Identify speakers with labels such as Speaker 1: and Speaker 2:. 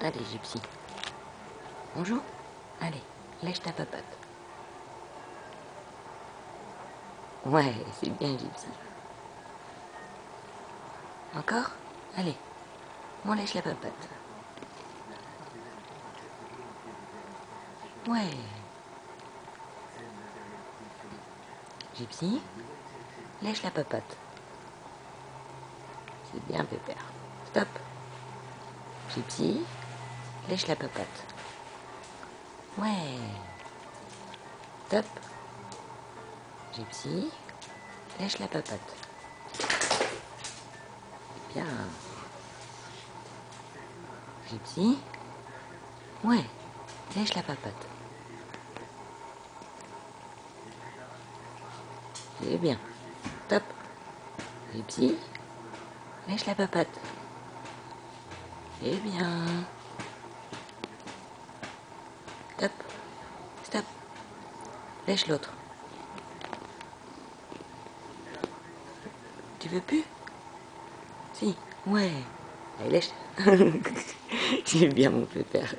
Speaker 1: Allez, Gypsy. On joue? Allez, lèche ta papatte. Ouais, c'est bien, Gypsy. Encore? Allez, on lèche la papatte. Ouais. Gypsy, lèche la papatte. C'est bien, Pépère. Stop. Gypsy, lèche la papatte. Ouais. Stop. Gypsy, lèche la papatte. Bien. Gypsy, ouais, lèche la papatte. C'est bien. Stop. Gypsy, lèche la papatte. C'est bien. Stop. Stop. Lèche l'autre. Tu veux plus? Si. Ouais. Allez, lèche. C'est bien, mon pépère.